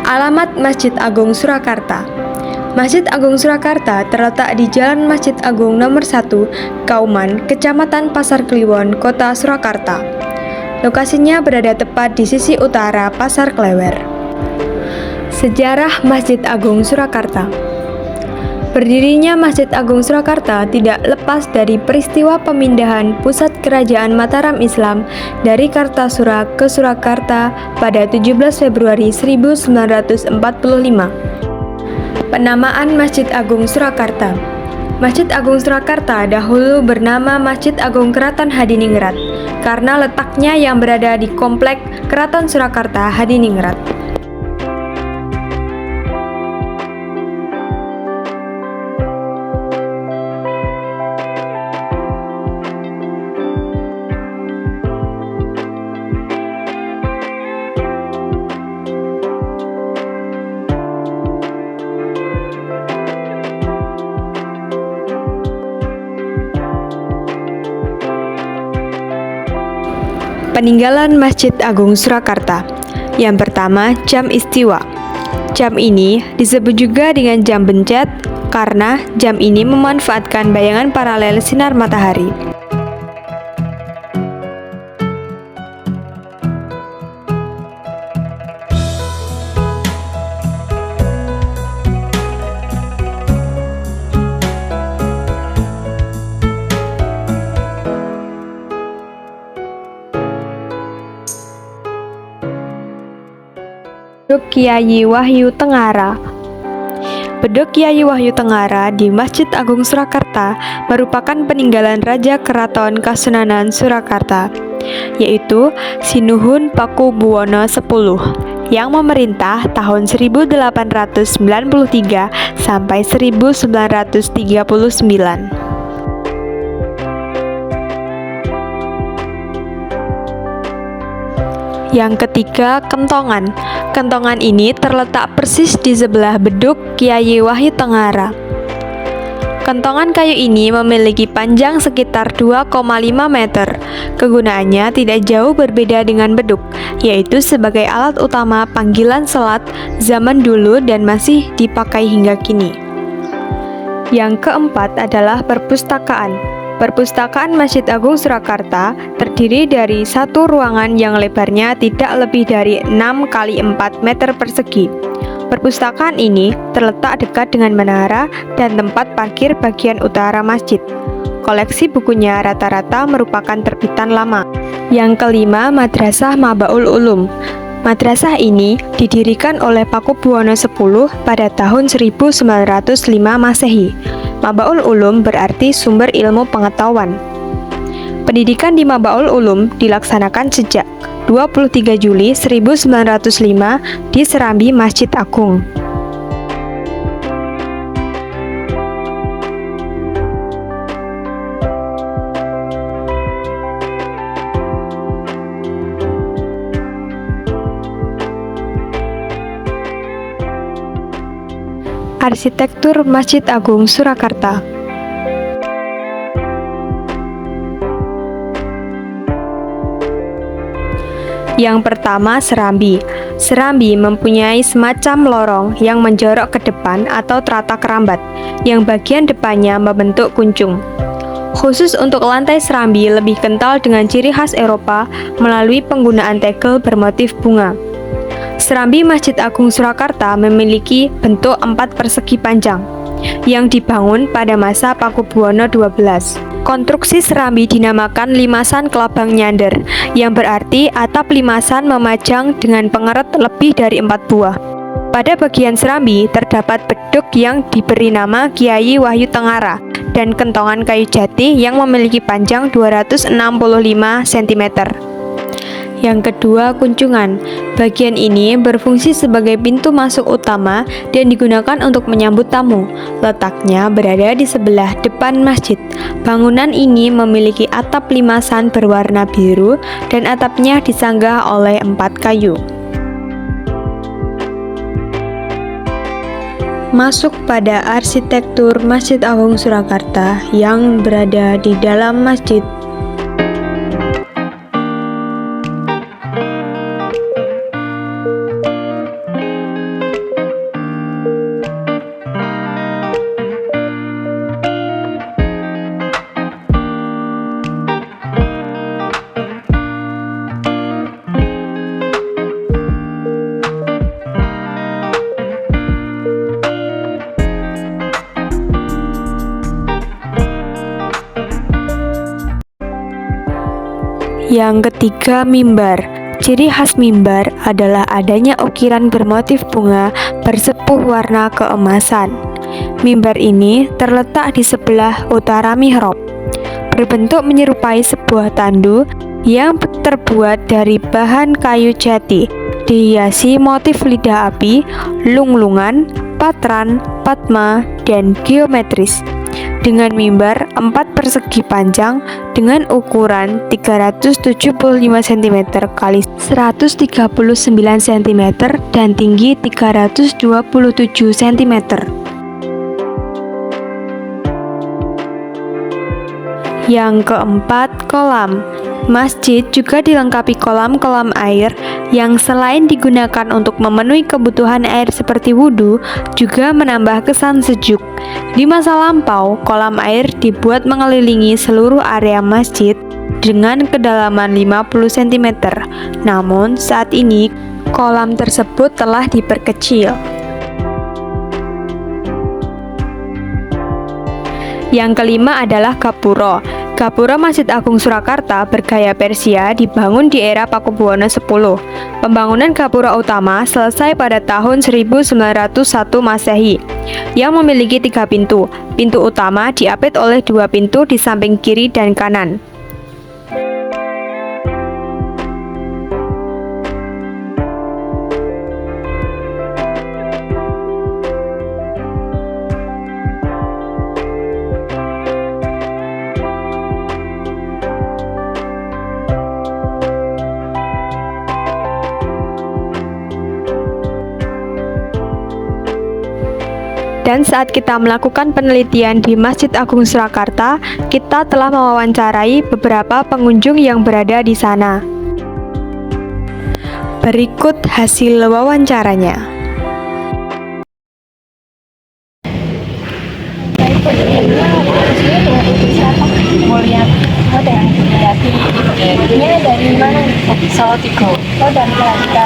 Alamat Masjid Agung Surakarta. Masjid Agung Surakarta terletak di Jalan Masjid Agung Nomor 1, Kauman, Kecamatan Pasar Kliwon, Kota Surakarta. Lokasinya berada tepat di sisi utara Pasar Klewer. Sejarah Masjid Agung Surakarta. Berdirinya Masjid Agung Surakarta tidak lepas dari peristiwa pemindahan pusat kerajaan Mataram Islam dari Kartasura ke Surakarta pada 17 Februari 1945. Penamaan Masjid Agung Surakarta. Masjid Agung Surakarta dahulu bernama Masjid Agung Keraton Hadiningrat karena letaknya yang berada di komplek Keraton Surakarta Hadiningrat. Peninggalan Masjid Agung Surakarta. Yang pertama, jam istiwa. Jam ini disebut juga dengan jam bencet karena jam ini memanfaatkan bayangan paralel sinar matahari. Beduk Kyai Wahyu Tengara. Beduk Kyai Wahyu Tengara di Masjid Agung Surakarta merupakan peninggalan Raja Keraton Kasunanan Surakarta, yaitu Sinuhun Pakubuwono X yang memerintah tahun 1893 sampai 1939. Yang ketiga, kentongan. Kentongan ini terletak persis di sebelah beduk Kyai Wahyu Tengara. Kentongan kayu ini memiliki panjang sekitar 2,5 meter. Kegunaannya tidak jauh berbeda dengan beduk, yaitu sebagai alat utama panggilan selat zaman dulu dan masih dipakai hingga kini. Yang keempat adalah perpustakaan. Perpustakaan Masjid Agung Surakarta terdiri dari satu ruangan yang lebarnya tidak lebih dari 6 x 4 meter persegi. Perpustakaan ini terletak dekat dengan menara dan tempat parkir bagian utara masjid. Koleksi bukunya rata-rata merupakan terbitan lama. Yang kelima, Madrasah Mabaul Ulum. Madrasah ini didirikan oleh Pakubuwono X pada tahun 1905 Masehi. Mabaul Ulum berarti sumber ilmu pengetahuan. Pendidikan di Mabaul Ulum dilaksanakan sejak 23 Juli 1905 di Serambi Masjid Agung. Arsitektur Masjid Agung Surakarta. Yang pertama, serambi. Serambi mempunyai semacam lorong yang menjorok ke depan atau teratak rambat, yang bagian depannya membentuk kuncung. Khusus untuk lantai serambi lebih kental dengan ciri khas Eropa melalui penggunaan tegel bermotif bunga. Serambi Masjid Agung Surakarta memiliki bentuk 4 persegi panjang yang dibangun pada masa Pakubuwono XII. Konstruksi serambi dinamakan limasan kelabang nyander, yang berarti atap limasan memajang dengan pengeret lebih dari 4 buah. Pada bagian serambi terdapat beduk yang diberi nama Kyai Wahyu Tengara dan kentongan kayu jati yang memiliki panjang 265 cm. Yang kedua, kuncungan. Bagian ini berfungsi sebagai pintu masuk utama dan digunakan untuk menyambut tamu. Letaknya berada di sebelah depan masjid. Bangunan ini memiliki atap limasan berwarna biru dan atapnya disanggah oleh 4 kayu. Masuk pada arsitektur Masjid Agung Surakarta yang berada di dalam masjid. Yang ketiga, mimbar. Ciri khas mimbar adalah adanya ukiran bermotif bunga bersepuh warna keemasan. Mimbar ini terletak di sebelah utara mihrab, berbentuk menyerupai sebuah tandu yang terbuat dari bahan kayu jati, dihiasi motif lidah api, lunglungan, patran, padma, dan geometris. Dengan mimbar 4 persegi panjang dengan ukuran 375 cm x 139 cm dan tinggi 327 cm. Yang keempat, kolam. Masjid juga dilengkapi kolam-kolam air yang selain digunakan untuk memenuhi kebutuhan air seperti wudhu, juga menambah kesan sejuk. Di masa lampau, kolam air dibuat mengelilingi seluruh area masjid dengan kedalaman 50 cm. Namun, saat ini kolam tersebut telah diperkecil. Yang kelima adalah gapura. Gapura Masjid Agung Surakarta bergaya Persia dibangun di era Pakubuwono X. Pembangunan gapura utama selesai pada tahun 1901 Masehi, yang memiliki 3 pintu. Pintu utama diapit oleh 2 pintu di samping kiri dan kanan. Dan saat kita melakukan penelitian di Masjid Agung Surakarta, kita telah mewawancarai beberapa pengunjung yang berada di sana. Berikut hasil wawancaranya. Mau lihat ini dari mana? Salatiga. Oh, dari Salatiga.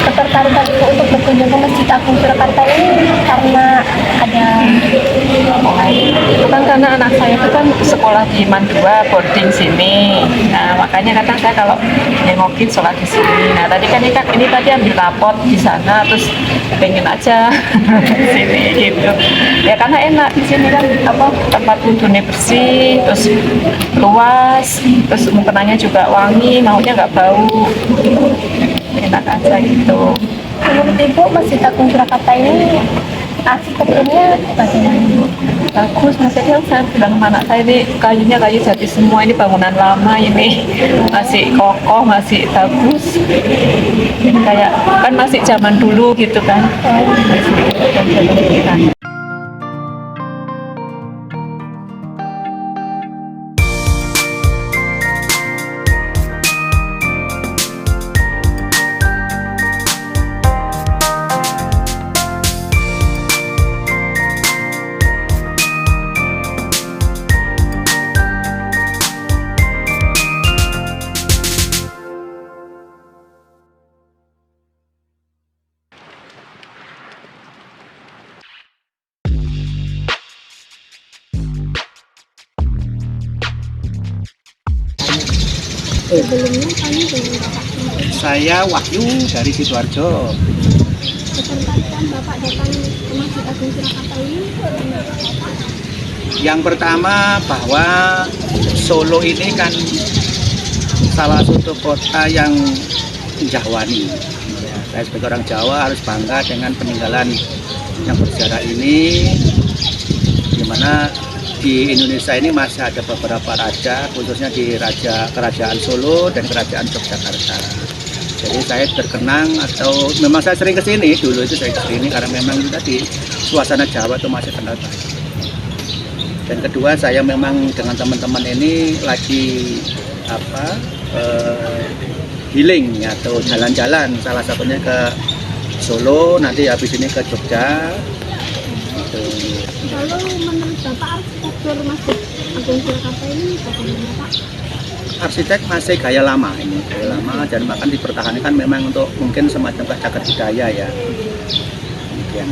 Ketertarikan untuk berkunjung ke Masjid Agung Surakarta ini karena ada kan karena anak saya itu kan sekolah di Mandua boarding sini. Nah, makanya kadang saya kalau nengokin sholat di sini. Nah, tadi kan ini tadi ambil rapot di sana, terus pengen aja di sini gitu. Ya karena enak di sini kan tempat wudhunya bersih, terus luas, terus mukenanya juga wangi, maunya nggak bau. Enak aja gitu. menurut Ibu Masjid Agung Surakarta ini arsitekturnya bagaimana? Bagus, maksudnya saya bilang sama anak saya ini kayunya kayu jati semua, ini bangunan lama, ini masih kokoh, masih bagus, ini kayak kan masih zaman dulu gitu kan. Sebelumnya kami dengan Bapak Saya Wahyu dari Sidoarjo. ketertarikan Bapak datang ke Masjid Agung Surakarta ini karena apa? Yang pertama bahwa Solo ini kan salah satu kota yang menjawani. Saya sebagai orang Jawa harus bangga dengan peninggalan yang bersejarah ini, di mana di Indonesia ini masih ada beberapa raja, khususnya di Kerajaan Solo dan Kerajaan Yogyakarta. Jadi saya terkenang, atau memang saya sering kesini, dulu itu saya kesini karena memang itu tadi suasana Jawa itu masih kenal baik. Dan kedua, saya memang dengan teman-teman ini lagi healing atau jalan-jalan, salah satunya ke Solo, nanti habis ini ke Jogja. Kalau menurut Bapak arsitektur Masjid Agung Surakarta ini bagaimana Pak? Arsitek masih gaya lama ini, gaya lama, dan bahkan dipertahankan memang untuk mungkin semacam cagar budaya ya. Demikian.